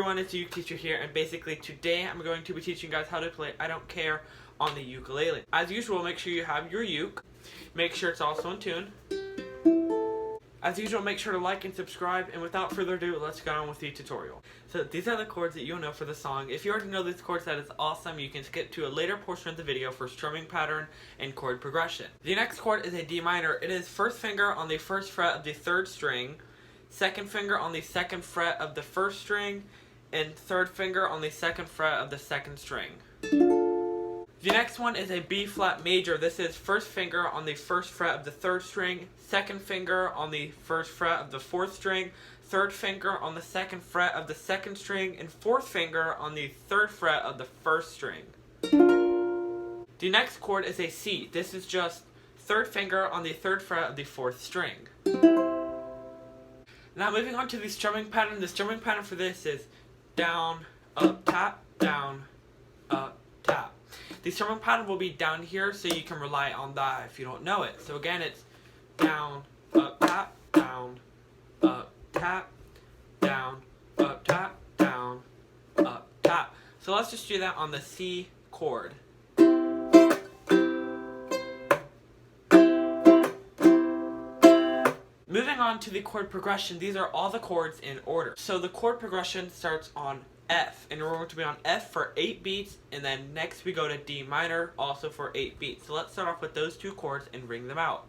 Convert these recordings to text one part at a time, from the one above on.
everyone, it's Uke Teacher here, and basically today I'm going to be teaching you guys how to play I Don't Care on the ukulele. As usual, make sure you have your uke. Make sure it's also in tune. As usual, make sure to like and subscribe, and without further ado, let's get on with the tutorial. So these are the chords that you'll know for the song. If you already know these chords, that is awesome. You can skip to a later portion of the video for strumming pattern and chord progression. The next chord is a D minor. It is first finger on the first fret of the third string, second finger on the second fret of the first string, and third finger on the second fret of the second string. The next one is a B flat major. This is first finger on the first fret of the third string, second finger on the first fret of the fourth string, third finger on the second fret of the second string, and fourth finger on the third fret of the first string. The next chord is a C. This is just third finger on the third fret of the fourth string. Now moving on to the strumming pattern. The strumming pattern for this is down, up, tap, down, up, tap. The strumming pattern will be down here, so you can rely on that if you don't know it. So again, it's down, up, tap, down, up, tap, down, up, tap, down, up, tap. So let's just do that on the C chord. Moving on to the chord progression, these are all the chords in order. So the chord progression starts on F, and we're going to be on F for 8 beats, and then next we go to D minor, also for 8 beats. So let's start off with those two chords and ring them out.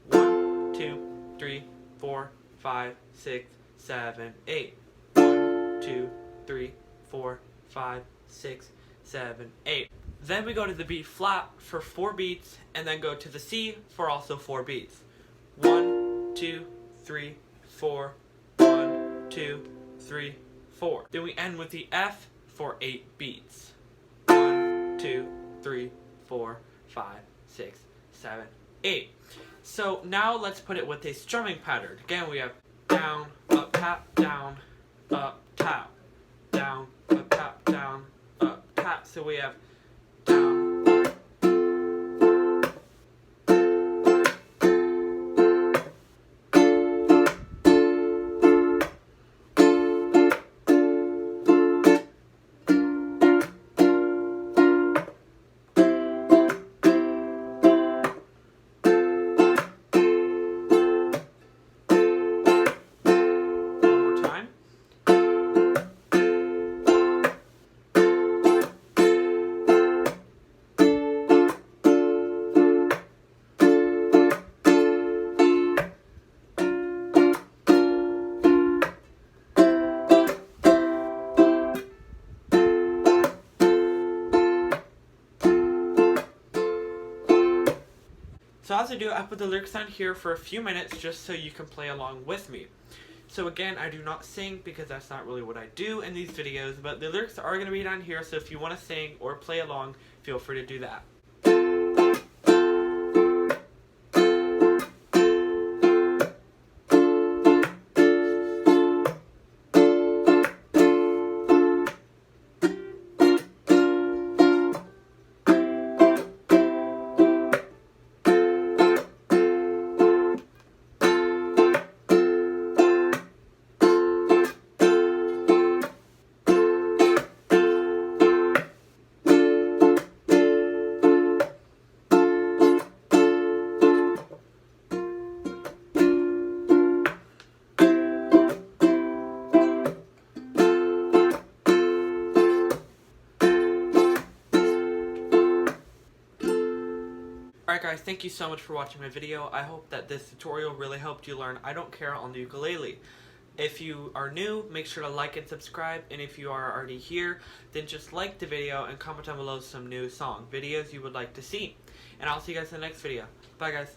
1, 2, 3, 4, 5, 6, 7, 8. 1, 2, 3, 4, 5, 6, 7, 8. Then we go to the B flat for 4 beats, and then go to the C for also 4 beats. 1, 2, 3, 4, 1, 2, 3, 4. Then we end with the F for 8 beats. 1, 2, 3, 4, 5, 6, 7, 8. So now let's put it with a strumming pattern. Again, we have down, up, tap, down, up, tap, down, up, tap, down, up, tap. So we have down. So as I do, I put the lyrics down here for a few minutes just so you can play along with me. So again, I do not sing because that's not really what I do in these videos, but the lyrics are going to be down here, so if you want to sing or play along, feel free to do that. Alright guys, thank you so much for watching my video. I hope that this tutorial really helped you learn I Don't Care on the ukulele. If you are new, make sure to like and subscribe, and if you are already here, then just like the video and comment down below some new song videos you would like to see. And I'll see you guys in the next video. Bye guys.